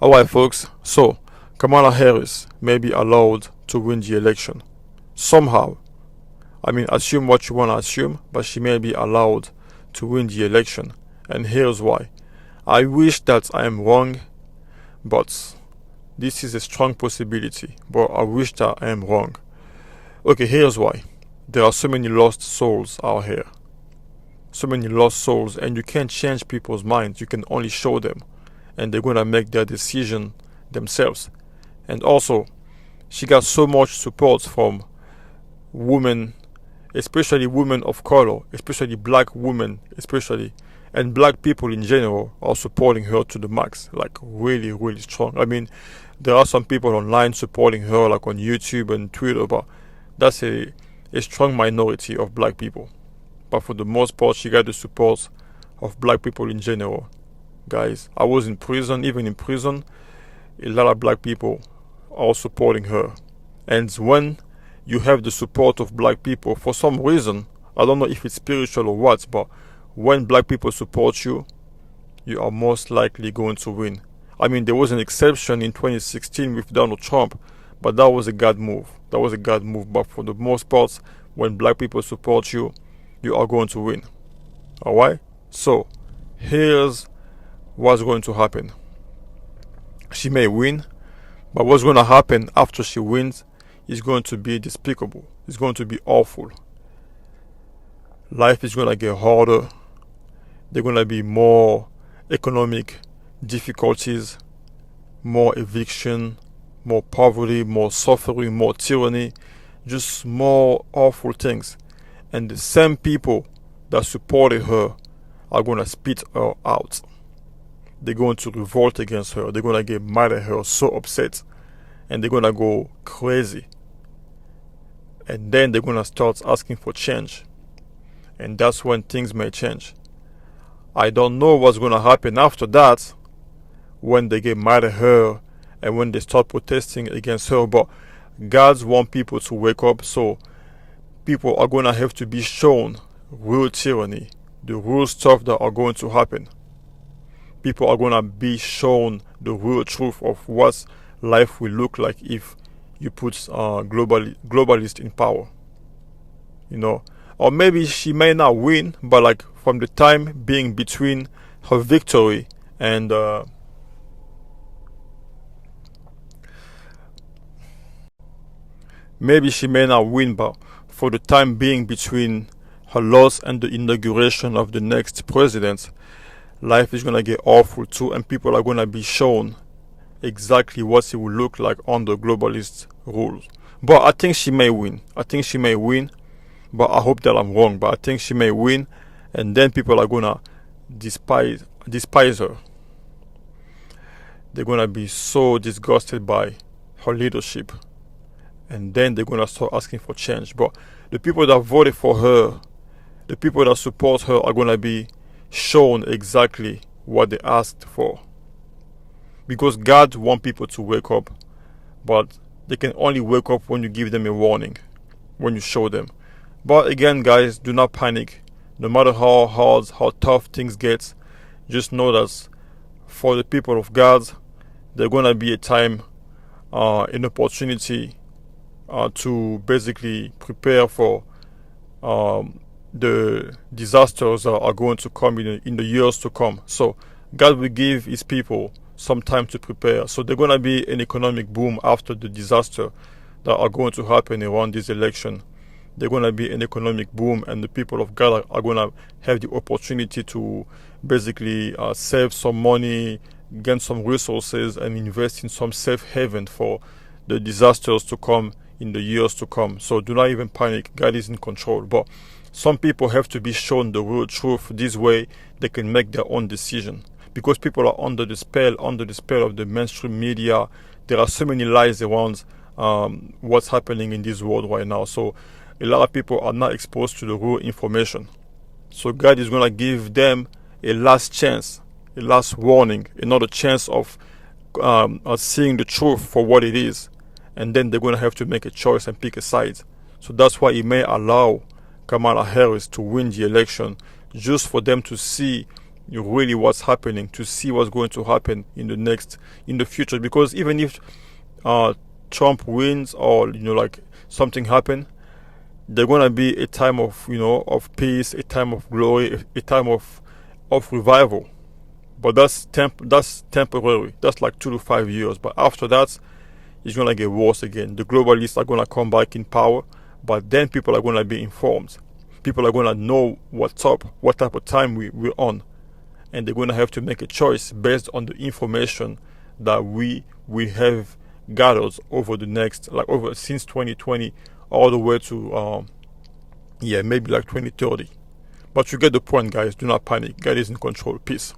Alright, folks, so Kamala Harris may be allowed to win the election. Somehow. I mean, assume what you want to assume, but she may be allowed to win the election. And here's why. I wish that I am wrong, but this is a strong possibility. But I wish that I am wrong. Okay, here's why. There are so many lost souls out here. So many lost souls, and you can't change people's minds. You can only show them, and they're gonna make their decision themselves. And also, she got so much support from women, especially women of color, especially black women, especially, and black people in general are supporting her to the max, like really, really strong. I mean, there are some people online supporting her, like on YouTube and Twitter, but that's a strong minority of black people. But for the most part, she got the support of black people in general. Guys, I was in prison. Even in prison, a lot of black people are supporting her. And when you have the support of black people, for some reason, I don't know if it's spiritual or what, but when black people support you, you are most likely going to win. I mean, there was an exception in 2016 with Donald Trump, but that was a God move. That was a God move. But for the most part, when black people support you, you are going to win. Alright? So, here's what's going to happen. She may win, but what's going to happen after she wins is going to be despicable. It's going to be awful. Life is going to get harder. There are going to be more economic difficulties, more eviction, more poverty, more suffering, more tyranny, just more awful things. And the same people that supported her are going to spit her out. They're going to revolt against her. They're going to get mad at her, so upset. And they're going to go crazy. And then they're going to start asking for change. And that's when things may change. I don't know what's going to happen after that, when they get mad at her and when they start protesting against her. But God wants people to wake up, so people are going to have to be shown real tyranny, the real stuff that are going to happen. People are going to be shown the real truth of what life will look like if you put globalist in power. You know, or maybe she may not win, but like from the time being between her victory and maybe she may not win, but for the time being between her loss and the inauguration of the next president, life is going to get awful too, and people are going to be shown exactly what it will look like under globalist rules. But I think she may win. I think she may win, but I hope that I'm wrong. But I think she may win, and then people are going to despise her. They're going to be so disgusted by her leadership. And then they're going to start asking for change. But the people that voted for her, the people that support her, are going to be shown exactly what they asked for. Because God wants people to wake up, but they can only wake up when you give them a warning, when you show them. But again, guys, do not panic. No matter how hard, how tough things get, just know that for the people of God, there's going to be a time, an opportunity to basically prepare for the disasters that are going to come in the years to come. So God will give his people some time to prepare. So there's going to be an economic boom after the disaster that are going to happen around this election. There's going to be an economic boom, and the people of God are going to have the opportunity to basically save some money, gain some resources, and invest in some safe haven for the disasters to come in the years to come. So do not even panic. God is in control. But some people have to be shown the real truth. This way they can make their own decision. Because people are under the spell of the mainstream media. There are so many lies around what's happening in this world right now. So a lot of people are not exposed to the real information. So God is going to give them a last chance, a last warning, another chance of seeing the truth for what it is. And then they're going to have to make a choice and pick a side. So that's why it may allow Kamala Harris to win the election, just for them to see really what's happening, to see what's going to happen in the future. Because even if Trump wins, or like something happen, there's gonna be a time of of peace, a time of glory, a time of revival. But that's temporary. That's like 2 to 5 years. But after that, it's gonna get worse again. The globalists are gonna come back in power, but then people are gonna be informed. People are gonna know what's up, what type of time we're on, and they're gonna have to make a choice based on the information that we have gathered over the next, like, over since 2020 all the way to maybe like 2030. But you get the point, guys. Do not panic. God is in control. Peace.